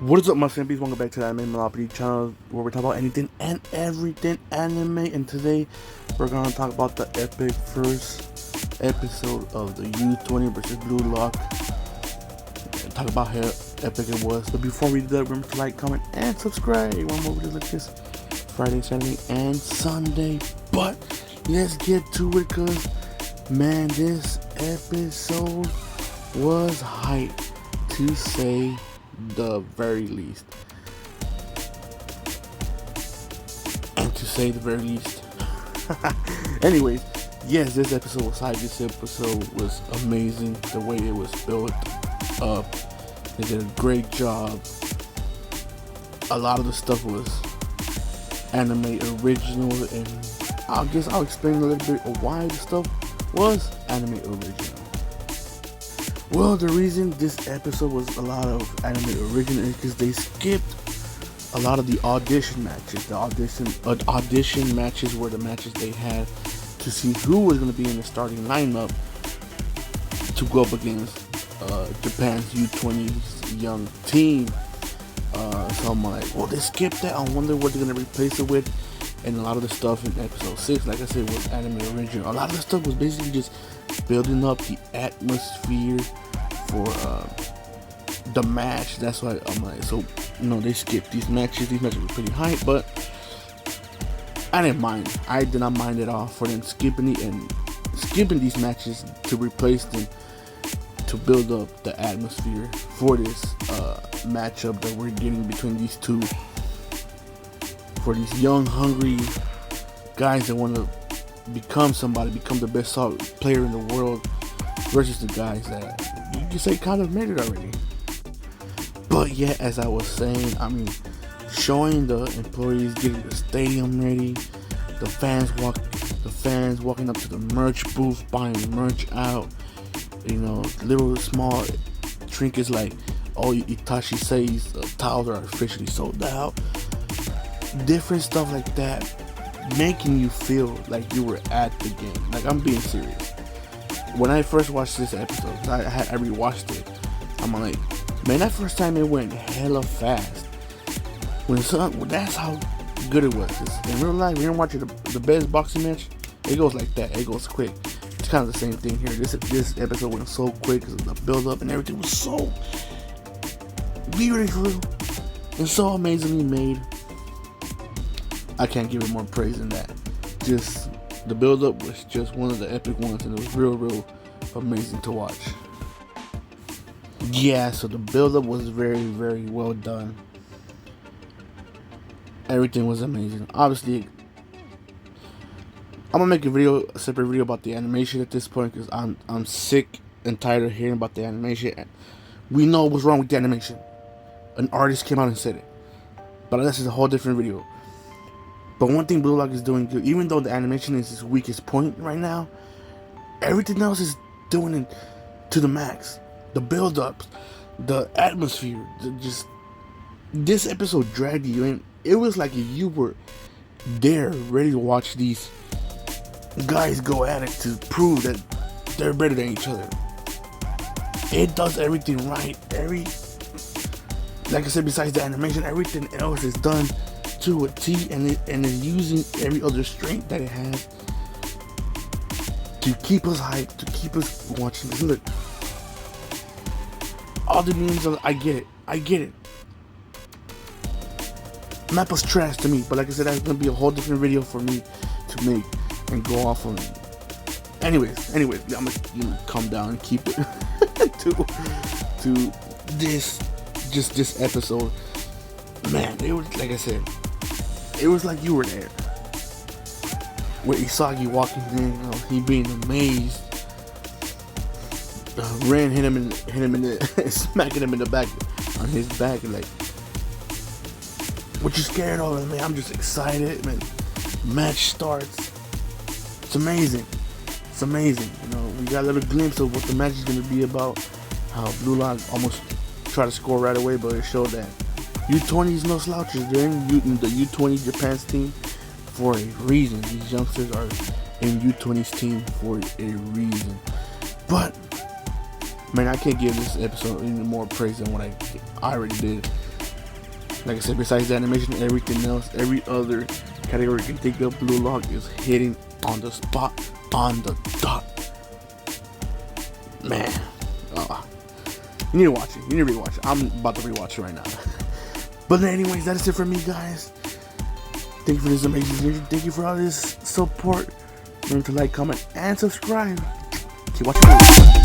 What is up, my champions? Welcome back to the Anime Monopoly channel, where we talk about anything and everything anime. And today, we're gonna talk about the epic first episode of the U20 versus Blue Lock. And talk about how epic it was. But before we do that, remember to like, comment, and subscribe. One more video like this Friday, Saturday, and Sunday. But let's get to it, cause man, this episode was hype, to say the very least. And to say the very least. Anyways, yes, this episode was hype. This episode was amazing. The way it was built up, they did a great job. A lot of the stuff was anime original, and I guess I'll explain a little bit of why the stuff was anime original. Well, the reason this episode was a lot of anime original is because they skipped a lot of the audition matches. The audition matches were the matches they had to see who was going to be in the starting lineup to go up against Japan's U20's young team. So I'm like, well, they skipped that. I wonder what they're going to replace it with. And a lot of the stuff in episode 6, like I said, was anime original. A lot of the stuff was basically just building up the atmosphere for the match. That's why I'm like, so they skipped these matches. These matches were pretty hype, but I didn't mind. I did not mind at all for them skipping these matches to replace them, to build up the atmosphere for this matchup that we're getting between these two. For these young, hungry guys that want to become the best solid player in the world, versus the guys that you can say kind of made it already. But yeah, as I was saying, I mean, showing the employees getting the stadium ready, the fans walking up to the merch booth, buying merch out, little small trinkets like, oh, Itachi says towels are officially sold out. Different stuff like that, making you feel like you were at the game. Like, I'm being serious. When I first watched this episode, I rewatched it. I'm like, man, that first time it went hella fast. That's how good it was. In real life, when you're watching the best boxing match, it goes like that. It goes quick. It's kind of the same thing here. This episode went so quick because the build up and everything was so beautiful and so amazingly made. I can't give it more praise than that. Just the build-up was just one of the epic ones, and it was real amazing to watch. Yeah, so the build-up was very, very well done. Everything was amazing. Obviously, I'm gonna make a separate video about the animation at this point, because I'm sick and tired of hearing about the animation. We know what's wrong with the animation. An artist came out and said it, but this is a whole different video. But one thing Blue Lock is doing good, even though the animation is its weakest point right now, everything else is doing it to the max. The build-ups, the atmosphere, this episode dragged you in. It was like if you were there, ready to watch these guys go at it to prove that they're better than each other. It does everything right. Like I said, besides the animation, everything else is done to a T, and is using every other strength that it has to keep us hyped, to keep us watching. Look, all the memes, I get it. Map was trash to me, but like I said, that's gonna be a whole different video for me to make and go off on. Anyways, I'm gonna calm down and keep it to this episode. Man, it was, like I said, it was like you were there. With Isagi walking in, he being amazed. Ren hit him in the smacking him in the back, on his back, and like, what you scared of, man? I'm just excited, man. Match starts. It's amazing. We got a little glimpse of what the match is gonna be about. How Blue Lock almost tried to score right away, but it showed that U20 is no slouches. They're in the U20 Japan's team for a reason. These youngsters are in U20's team for a reason. But man, I can't give this episode any more praise than what I already did. Like I said, besides the animation, everything else, every other category you can think of, Blue Lock is hitting on the spot, on the dot. Man, you need to watch it. You need to rewatch it. I'm about to rewatch it right now. But anyways, that is it for me, guys. Thank you for this amazing series. Thank you for all this support. Remember to like, comment, and subscribe. Keep watching movies.